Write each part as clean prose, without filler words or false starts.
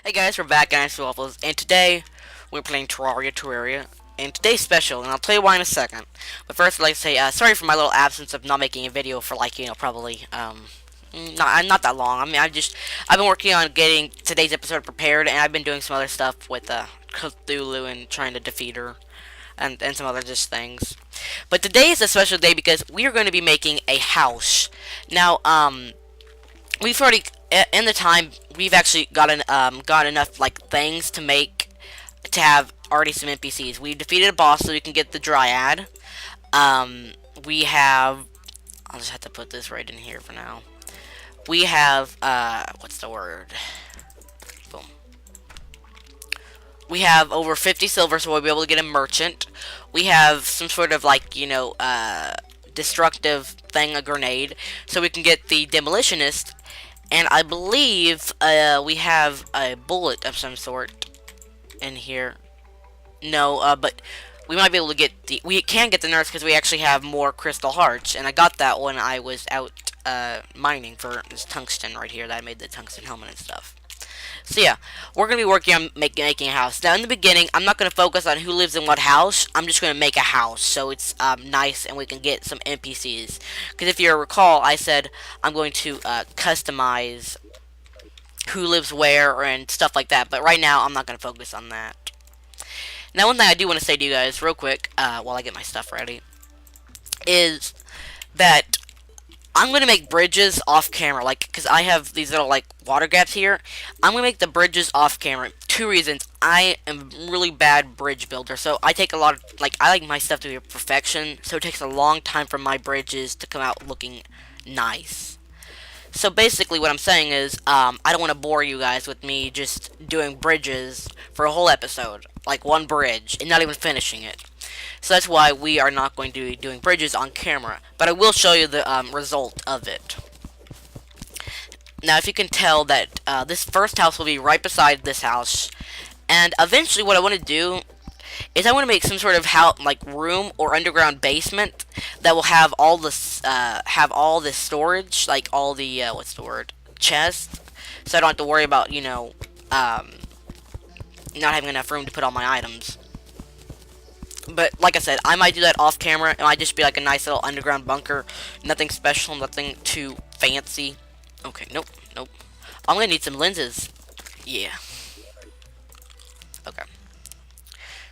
Hey guys, we're back at MrSWGames, and today we're playing Terraria, and today's special, and I'll tell you why in a second. But first, I'd like to say sorry for my little absence of not making a video for probably not that long. I mean, I've been working on getting today's episode prepared, and I've been doing some other stuff with Cthulhu and trying to defeat her, and some other just things. But today is a special day because we are going to be making a house. Now, we've already in the time we've actually got enough things to have already some NPCs. We defeated a boss so we can get the Dryad. We have I'll just have to put this right in here for now. We have what's the word? Boom. We have over 50 silver, so we'll be able to get a merchant. We have some sort of destructive thing, a grenade, so we can get the demolitionist. And I believe we have a bullet of some sort in here. No, but we might be able to get we can get the nurse because we actually have more crystal hearts, and I got that when I was out mining for this tungsten right here that I made the tungsten helmet and stuff. So yeah, we're going to be working on making a house. Now in the beginning, I'm not going to focus on who lives in what house. I'm just going to make a house so it's nice and we can get some NPCs. Because if you recall, I said I'm going to customize who lives where and stuff like that. But right now, I'm not going to focus on that. Now one thing I do want to say to you guys real quick while I get my stuff ready is that I'm going to make bridges off camera, because I have these little, water gaps here. I'm going to make the bridges off camera. Two reasons. I am a really bad bridge builder, so I take a lot of, I like my stuff to be perfection, so it takes a long time for my bridges to come out looking nice. So basically what I'm saying is, I don't want to bore you guys with me just doing bridges for a whole episode, like one bridge, and not even finishing it. So that's why we are not going to be doing bridges on camera. But I will show you the result of it. Now, if you can tell that this first house will be right beside this house. And eventually what I want to do is I want to make some sort of room or underground basement that will have all this storage, like all the what's the word, chest, so I don't have to worry about not having enough room to put all my items. But like I said, I might do that off camera. It might just be like a nice little underground bunker. Nothing special, nothing too fancy. Okay, nope. I'm gonna need some lenses. Yeah. Okay.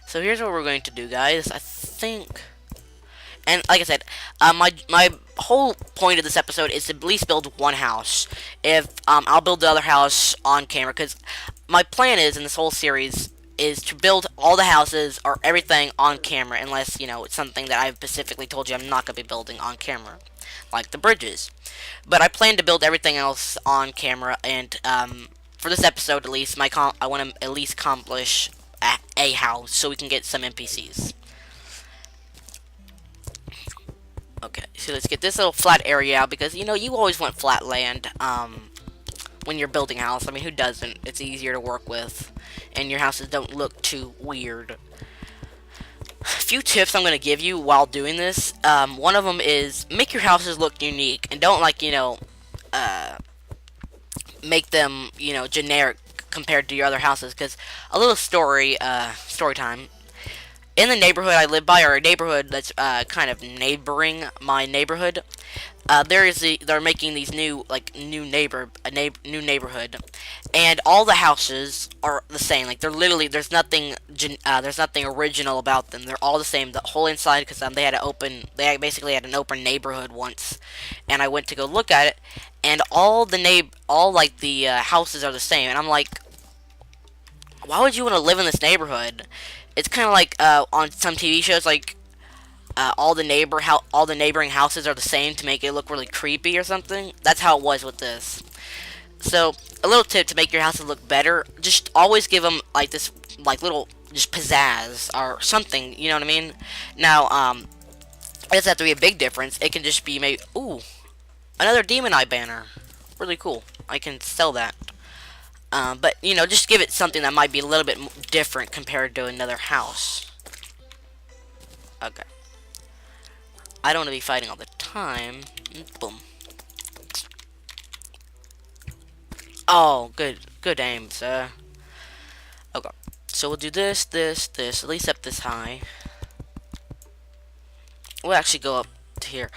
So here's what we're going to do, guys. I think, and like I said, my whole point of this episode is to at least build one house. If I'll build the other house on camera, because my plan is in this whole series is to build all the houses or everything on camera, unless it's something that I've specifically told you I'm not going to be building on camera, like the bridges. But I plan to build everything else on camera, and for this episode at least, I want to at least accomplish a house so we can get some NPCs. Okay, so let's get this little flat area out because you always want flat land when you're building a house. I mean, who doesn't? It's easier to work with, and your houses don't look too weird. A few tips I'm going to give you while doing this. One of them is make your houses look unique, and don't make them generic compared to your other houses. Because a little story time. In the neighborhood I live by, or a neighborhood that's kind of neighboring my neighborhood, they're making these new neighborhood, and all the houses are the same. Like, they're literally there's nothing original about them. They're all the same. The whole inside, because they basically had an open neighborhood once, and I went to go look at it, and all the houses are the same, and I'm like, why would you want to live in this neighborhood? It's kind of like on some TV shows, all the neighboring houses are the same to make it look really creepy or something. That's how it was with this. So a little tip to make your houses look better: just always give them this little just pizzazz or something. You know what I mean? Now it doesn't have to be a big difference. It can just be maybe another demon eye banner, really cool. I can sell that. But just give it something that might be a little bit different compared to another house. Okay. I don't want to be fighting all the time. Boom. Oh, good aim, sir. Okay. So we'll do this, this, this, at least up this high. We'll actually go up to here.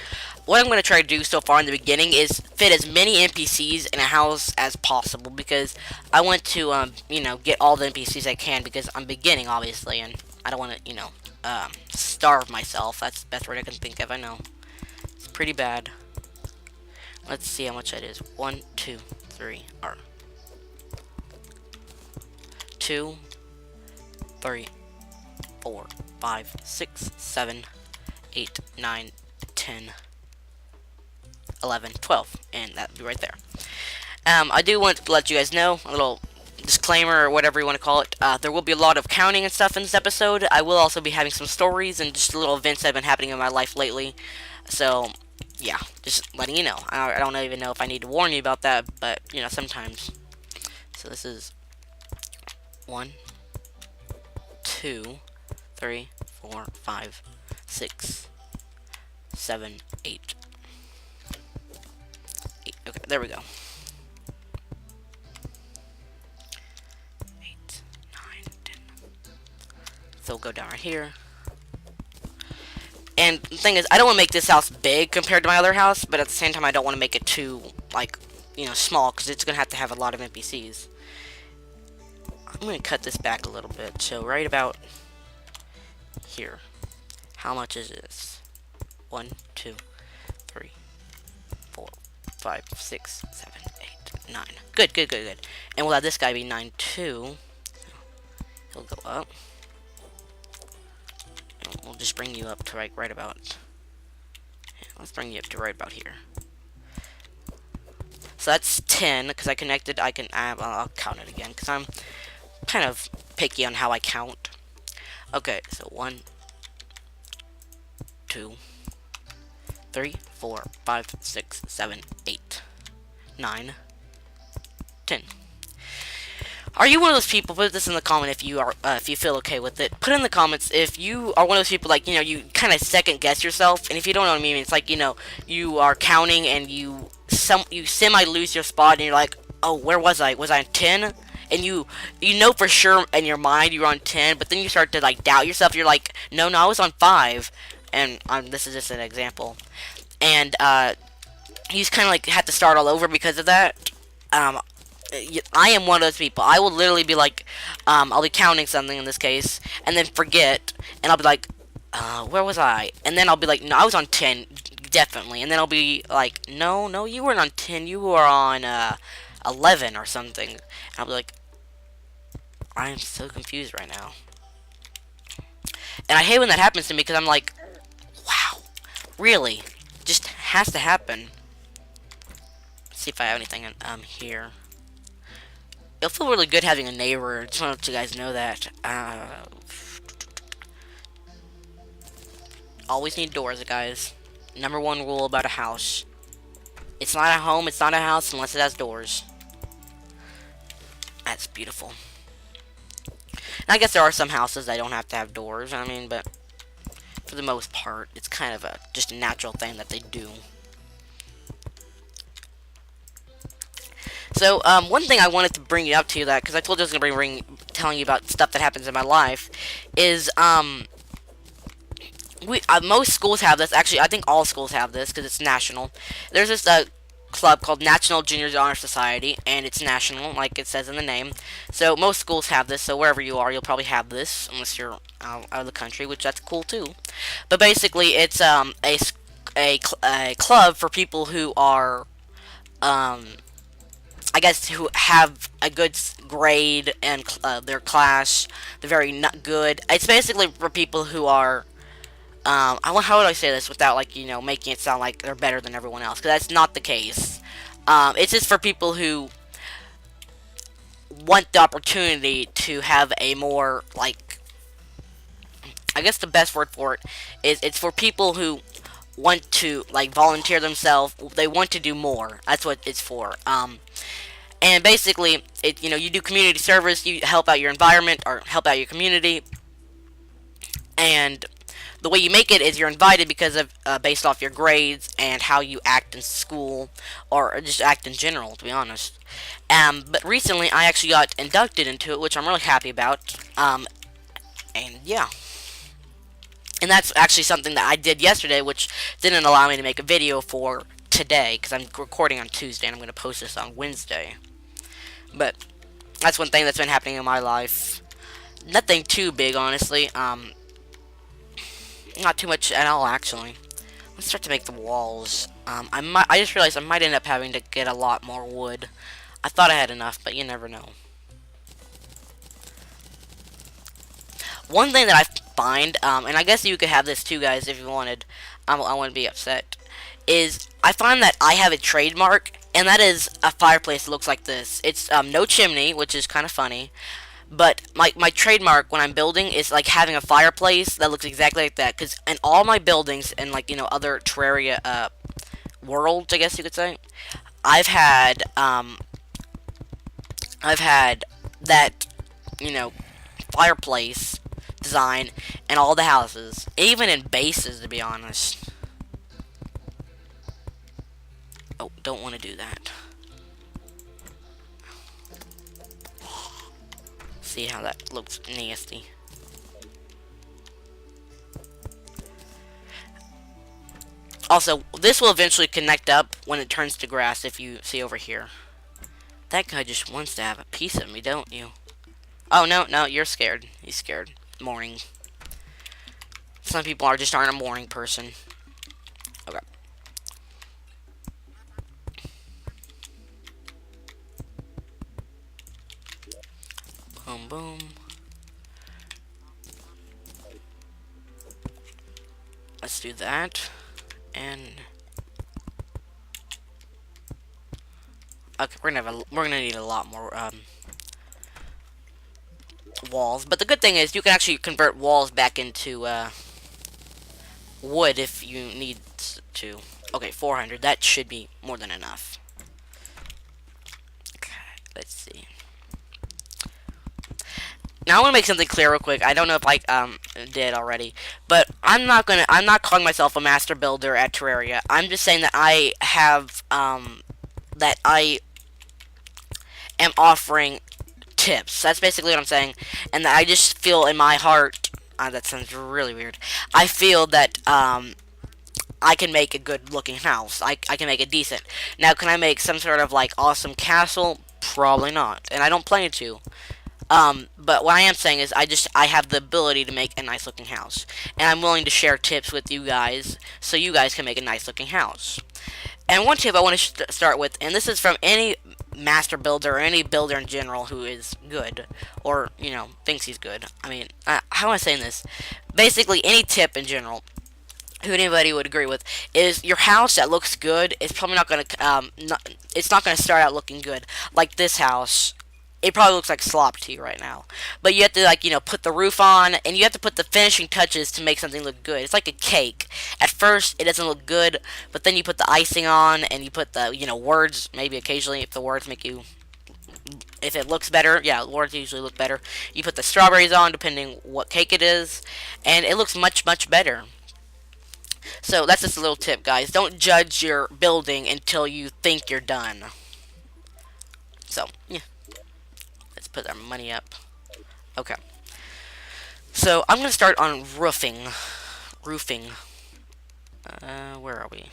What I'm going to try to do so far in the beginning is fit as many NPCs in a house as possible, because I want to, you know, get all the NPCs I can, because I'm beginning, obviously, and I don't want to, you know, starve myself. That's the best word I can think of. I know. It's pretty bad. Let's see how much that is. 1, 2, 3, or 2, 3, 4, 5, 6, 7, 8, 9, 10, 11, 12, and that'd be right there. I do want to let you guys know, a little disclaimer or whatever you want to call it. There will be a lot of counting and stuff in this episode. I will also be having some stories and just little events that have been happening in my life lately. So, yeah, just letting you know. I don't even know if I need to warn you about that, but, you know, sometimes. So this is 1, 2, 3, 4, 5, 6, 7, 8. Okay, there we go. 8, 9, 10. So we'll go down right here. And the thing is, I don't want to make this house big compared to my other house, but at the same time, I don't want to make it too, like, you know, small, because it's going to have a lot of NPCs. I'm going to cut this back a little bit, so right about here. How much is this? 1, 2, 3, 4, 5, 6, 7, 8, 9. Good, good, good, good. And we'll have this guy be 9, 2. He'll go up. And we'll just bring you up to right about. Yeah, let's bring you up to right about here. So that's 10, because I connected. I'll count it again, because I'm kind of picky on how I count. Okay, so 1, 2, 3, 4, 5, 6, 7, 8, 9, 10. Are you one of those people? Put this in the comment if you are, if you feel okay with it. Put in the comments if you are one of those people, like, you know, you kind of second guess yourself. And if you don't know what I mean, it's like, you know, you are counting and you semi lose your spot, and you're like, oh, where was I? Was I on 10? And you know for sure in your mind you're on 10, but then you start to, like, doubt yourself. You're like, no, I was on 5. And this is just an example. And you just kind of like have to start all over because of that. I am one of those people. I will literally be like, I'll be counting something in this case, and then forget, and I'll be like, where was I? And then I'll be like, no, I was on 10, definitely. And then I'll be like, no, you weren't on 10, you were on 11 or something. And I'll be like, I am so confused right now. And I hate when that happens to me, because I'm like, wow, really? Just has to happen. Let's see if I have anything here. It'll feel really good having a neighbor. Just want to let you guys know that. Always need doors, guys. Number 1 rule about a house. It's not a home, it's not a house unless it has doors. That's beautiful. And I guess there are some houses that don't have to have doors, I mean, but for the most part, it's kind of just a natural thing that they do. So, one thing I wanted to bring you up to that, because I told you I was going to bring telling you about stuff that happens in my life, is, most schools have this. Actually, I think all schools have this, because it's national. There's this, club called National Juniors Honor Society, and it's national, like it says in the name. So, most schools have this, so wherever you are, you'll probably have this, unless you're out of the country, which that's cool, too. But basically, it's, a club for people who are, I guess, who have a good grade and their class. They're very not good. It's basically for people who are, how would I say this without, like, you know, making it sound like they're better than everyone else, because that's not the case. It's just for people who want the opportunity to have a more, like, I guess the best word for it is, it's for people who want to, like, volunteer themselves. They want to do more. That's what it's for. And basically, you know, you do community service, you help out your environment, or help out your community, and the way you make it is you're invited because of based off your grades and how you act in school or just act in general, to be honest. But recently I actually got inducted into it, which I'm really happy about. And yeah. And that's actually something that I did yesterday, which didn't allow me to make a video for today, because I'm recording on Tuesday and I'm going to post this on Wednesday. But that's one thing that's been happening in my life. Nothing too big, honestly. Not too much at all, actually. Let's start to make the walls. I just realized I might end up having to get a lot more wood. I thought I had enough, but you never know. One thing that I find, and I guess you could have this too, guys, if you wanted. I wouldn't be upset. Is I find that I have a trademark, and that is a fireplace that looks like this. It's no chimney, which is kind of funny. But my trademark when I'm building is like having a fireplace that looks exactly like that. Because in all my buildings and like other Terraria worlds, I guess you could say, I've had that fireplace design in all the houses, even in bases, to be honest. Oh, don't want to do that. See how that looks nasty. Also, this will eventually connect up when it turns to grass, if you see over here. That guy just wants to have a piece of me, don't you? Oh, no, you're scared. He's scared. Morning. Some people aren't a morning person. Okay. Boom, boom. Let's do that. And okay, we're gonna need a lot more walls. But the good thing is you can actually convert walls back into wood if you need to. Okay, 400. That should be more than enough. Okay, let's see. Now I want to make something clear real quick. I don't know if I did already, but I'm not calling myself a master builder at Terraria. I'm just saying that I have that I am offering tips. That's basically what I'm saying, and that I just feel in my heart. That sounds really weird. I feel that I can make a good looking house. I can make it decent. Now, can I make some sort of like awesome castle? Probably not, and I don't plan to. But what I am saying is I have the ability to make a nice looking house. And I'm willing to share tips with you guys so you guys can make a nice looking house. And one tip I want to start with, and this is from any master builder or any builder in general who is good or, thinks he's good. I mean, how am I saying this? Basically, any tip in general who anybody would agree with is your house that looks good is probably not going to it's not going to start out looking good. Like this house, it probably looks like slop to you right now. But you have to, put the roof on, and you have to put the finishing touches to make something look good. It's like a cake. At first, it doesn't look good, but then you put the icing on, and you put the, words, maybe occasionally, if the words make you, if it looks better, yeah, words usually look better. You put the strawberries on, depending what cake it is, and it looks much, much better. So, that's just a little tip, guys. Don't judge your building until you think you're done. So, yeah. Let's put our money up. Okay. So, I'm going to start on roofing. Where are we?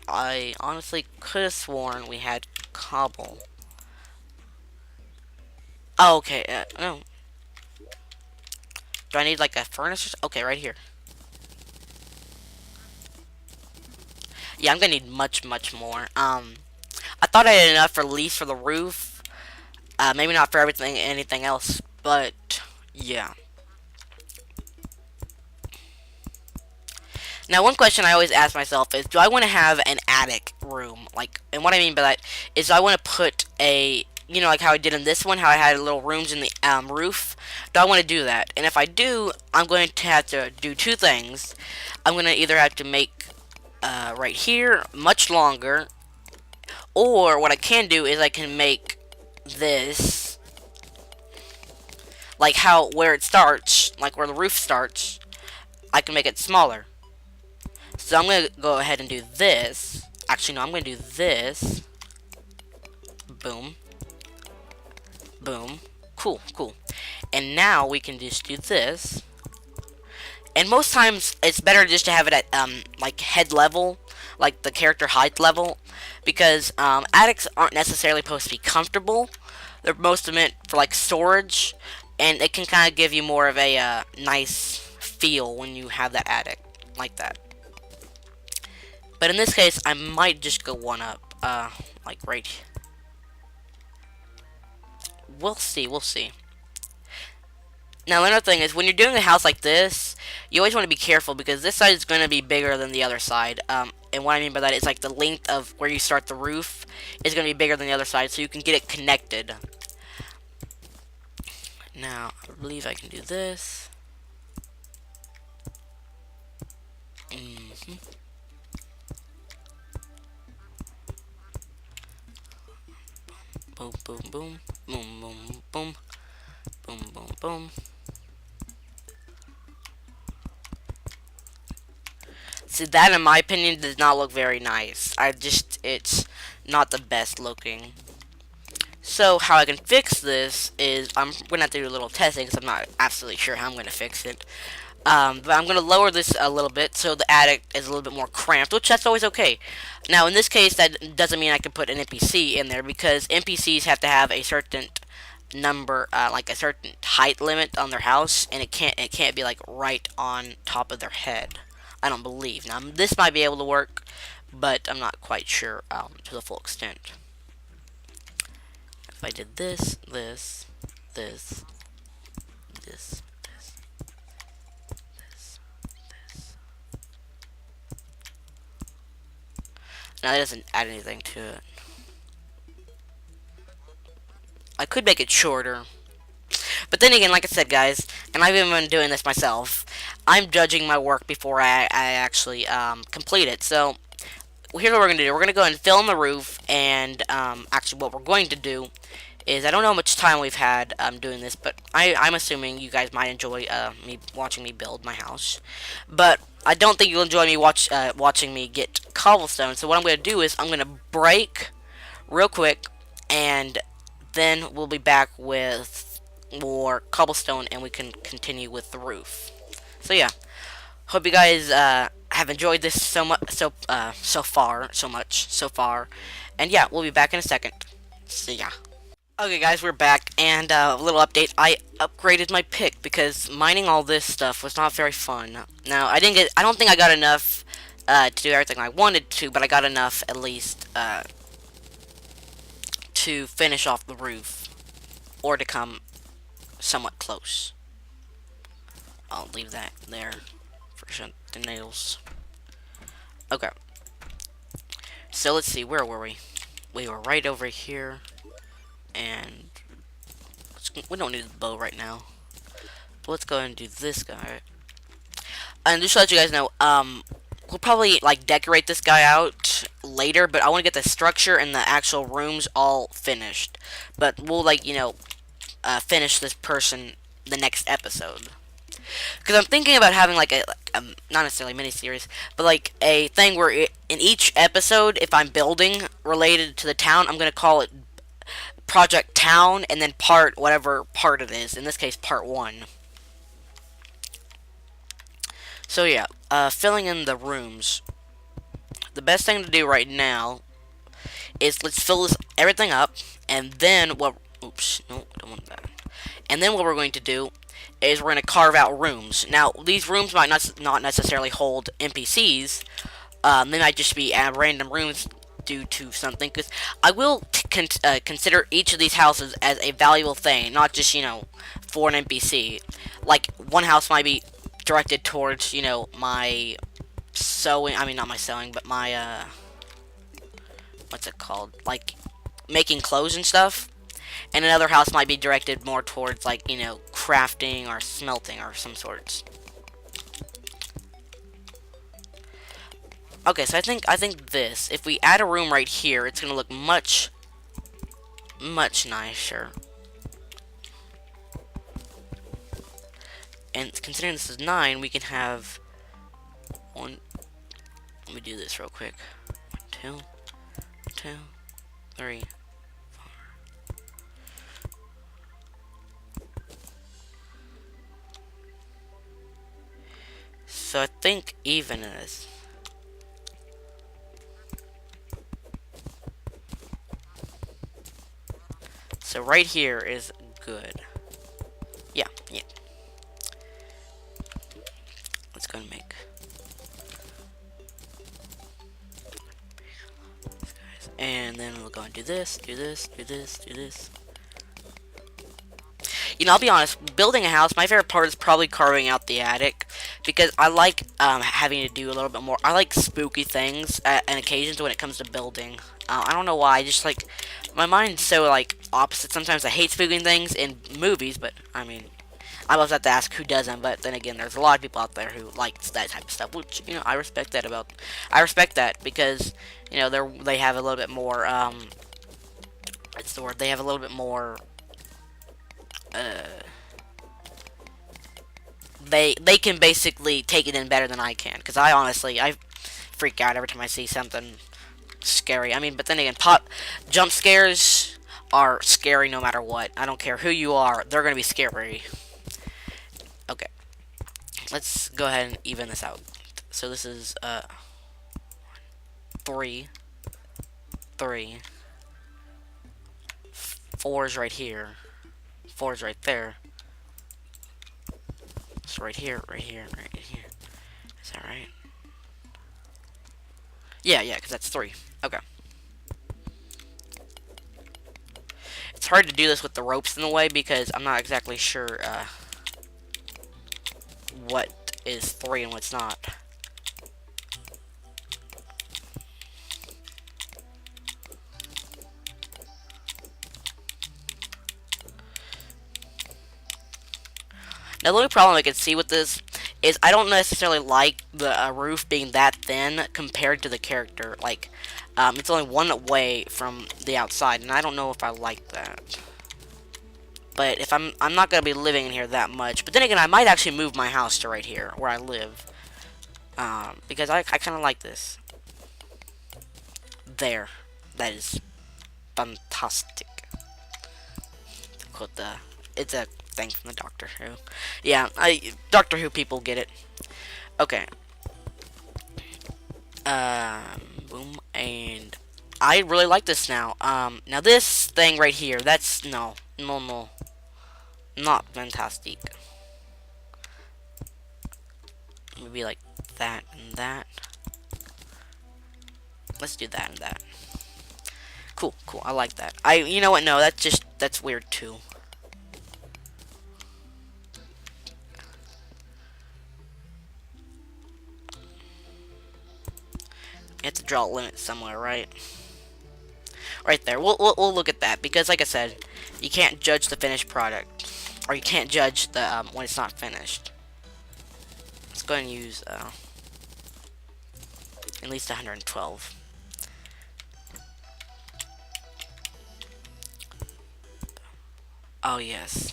I honestly could have sworn we had cobble. Oh, okay. No. Do I need like a furnace? Okay, right here. Yeah, I'm going to need much, much more. I thought I had enough for at least for the roof. Maybe not for anything else, but yeah. Now, one question I always ask myself is, do I want to have an attic room? And what I mean by that is, I want to put a, like how I did in this one, how I had little rooms in the roof. Do I want to do that? And if I do, I'm going to have to do two things. I'm going to either have to make right here much longer, or what I can do is I can make this like how where it starts, like where the roof starts, I can make it smaller. So I'm gonna go ahead and do this. Actually, no, I'm gonna do this. Boom. Boom. Cool, cool. And now we can just do this. And most times, it's better just to have it at, like, head level, like the character height level, because, attics aren't necessarily supposed to be comfortable. They're mostly meant for, like, storage, and it can kind of give you more of a, nice feel when you have that attic, like that. But in this case, I might just go one up, like, right here. We'll see, we'll see. Now, another thing is, when you're doing a house like this, you always want to be careful, because this side is going to be bigger than the other side. And what I mean by that is, like, the length of where you start the roof is going to be bigger than the other side, so you can get it connected. Now, I believe I can do this. Boom, boom, boom. Boom, boom, boom. Boom, boom, boom. See, that, in my opinion, does not look very nice. It's not the best looking. So, how I can fix this is, I'm going to have to do a little testing, because I'm not absolutely sure how I'm going to fix it. But I'm going to lower this a little bit, so the attic is a little bit more cramped, which that's always okay. Now, in this case, that doesn't mean I can put an NPC in there, because NPCs have to have a certain number, like a certain height limit on their house, and it can't be, like, right on top of their head. I don't believe. Now, this might be able to work, but I'm not quite sure to the full extent. If I did this, this, this, this, this, this. Now, that doesn't add anything to it. I could make it shorter. But then again, like I said, guys, and I've even been doing this myself, I'm judging my work before I actually complete it. So, here's what we're going to do. We're going to go and fill in the roof, and actually what we're going to do is, I don't know how much time we've had doing this, but I'm assuming you guys might enjoy me watching me build my house. But I don't think you'll enjoy me watching me get cobblestone. So what I'm going to do is, I'm going to break real quick, and then we'll be back with more cobblestone, and we can continue with the roof. So yeah, hope you guys have enjoyed this so far, and yeah, we'll be back in a second. See ya. Okay, guys, we're back, and a little update. I upgraded my pick because mining all this stuff was not very fun. Now, I don't think I got enough to do everything I wanted to, but I got enough at least to finish off the roof, or to come somewhat close. I'll leave that there for the nails. Okay. So let's see, where were we? We were right over here, and we don't need the bow right now. But let's go ahead and do this guy. And just to let you guys know, we'll probably like decorate this guy out later, but I want to get the structure and the actual rooms all finished. But we'll finish this person the next episode. Because I'm thinking about having like a not necessarily mini-series, but like a thing where in each episode, if I'm building related to the town, I'm going to call it Project Town, and then whatever part it is. In this case, part 1. So yeah, filling in the rooms. The best thing to do right now is let's fill everything up, and then oops, no, don't want that. And then what we're going to do is we're going to carve out rooms. Now, these rooms might not necessarily hold NPCs. They might just be random rooms due to something. Because I will consider each of these houses as a valuable thing, not just, for an NPC. Like, one house might be directed towards, my sewing. I mean, not my sewing, but my, what's it called? Like, making clothes and stuff. And another house might be directed more towards, like, crafting or smelting or some sorts. Okay, so I think this, if we add a room right here, it's gonna look much nicer. And considering this is 9, we can have one. Let me do this real quick. 1, 2, 2, 3. So I think even is. So right here is good. Yeah, yeah. Let's go and make. And then we'll go and do this, do this, do this, do this. You know, I'll be honest, building a house, my favorite part is probably carving out the attic. Because I like having to do a little bit more. I like spooky things and occasions when it comes to building. I don't know why, I just like, my mind's so like opposite. Sometimes I hate spooky things in movies, but I mean, I always have to ask who doesn't. But then again, there's a lot of people out there who likes that type of stuff, which, you know, I respect that about. I respect that because, you know, they have a little bit more. What's the word? They have a little bit more. They can basically take it in better than I can, because I honestly I freak out every time I see something scary. I mean, but then again, jump scares are scary no matter what. I don't care who you are, they're gonna be scary. Okay, let's go ahead and even this out. So this is 3, 3, 4 is right here, 4 is right there. So right here, right here, right here. Is that right? Yeah, because that's 3. Okay. It's hard to do this with the ropes in the way because I'm not exactly sure what is 3 and what's not. Now, the only problem I can see with this is I don't necessarily like the roof being that thin compared to the character. Like, it's only one way from the outside, and I don't know if I like that. But if I'm not gonna be living in here that much. But then again, I might actually move my house to right here where I live, because I kind of like this. There, that is fantastic. Quote the. It's a thing from the Doctor Who. Yeah, Doctor Who people get it. Okay. Boom, and I really like this now. Now this thing right here, that's no, not fantastic. Maybe like that and that. Let's do that and that. Cool, I like that. You know what? No, that's weird too. You have to draw a limit somewhere, right? Right there. We'll look at that because, like I said, you can't judge the finished product, or you can't judge the when it's not finished. Let's go ahead and use at least 112. Oh yes,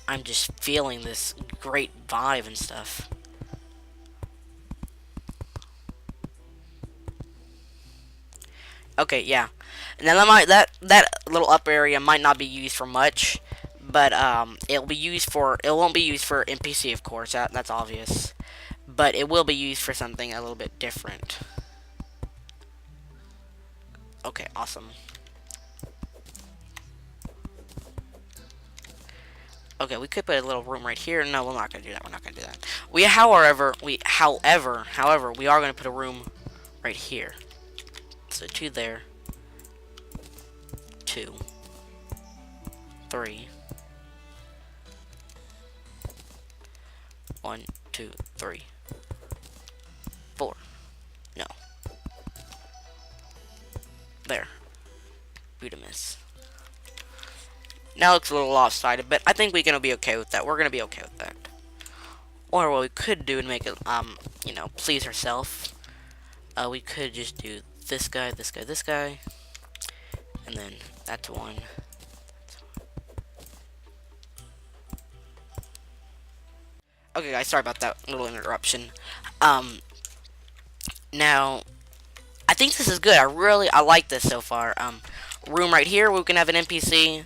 I'm just feeling this great vibe and stuff. Okay, yeah. Now that little up area might not be used for much, but it'll be used for. It won't be used for NPC, of course. That's obvious, but it will be used for something a little bit different. Okay, awesome. Okay, we could put a little room right here. No, we're not gonna do that. We're not gonna do that. However, we are gonna put a room right here. So 2 there. 2. 3. 1, 2, 3. 4. No. There. Budamus. Now it looks a little lopsided, but I think we're gonna be okay with that. We're gonna be okay with that. Or what we could do and make it, you know, please herself. We could just do this guy, this guy, this guy, and then that's 1. guys. Sorry about that little interruption. Now, I think this is good. I like this so far. Room right here, we can have an NPC.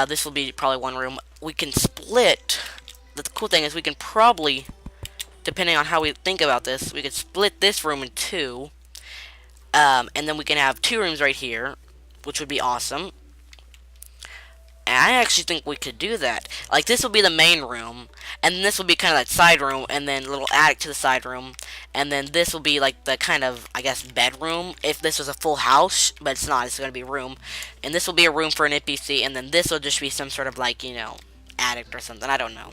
This will be probably one room. We can split. The cool thing is we can probably, depending on how we think about this, we could split this room in two. And then we can have two rooms right here, which would be awesome. And I actually think we could do that. Like, this will be the main room, and then this will be kind of that side room, and then a little attic to the side room, and then this will be like the kind of, I guess, bedroom, if this was a full house, but it's not, it's going to be a room. And this will be a room for an NPC, and then this will just be some sort of, like, you know, attic or something, I don't know.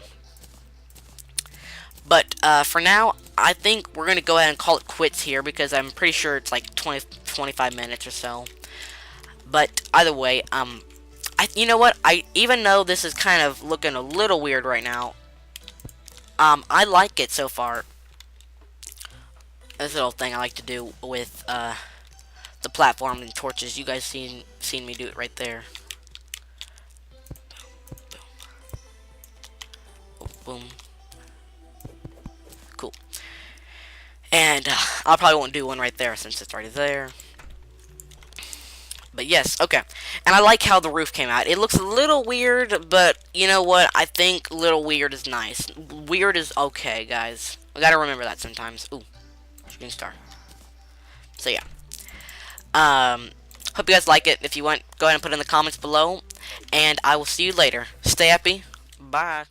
But, for now, I think we're going to go ahead and call it quits here, because I'm pretty sure it's like 25 minutes or so. But, either way, you know what? Even though this is kind of looking a little weird right now, I like it so far. This little thing I like to do with the platform and torches. You guys seen me do it right there. Boom, boom. Cool. And I probably won't do one right there since it's already there. But yes, okay. And I like how the roof came out. It looks a little weird, but you know what? I think little weird is nice. Weird is okay, guys. I gotta remember that sometimes. Ooh, shooting star. So yeah. Hope you guys like it. If you want, go ahead and put it in the comments below. And I will see you later. Stay happy. Bye.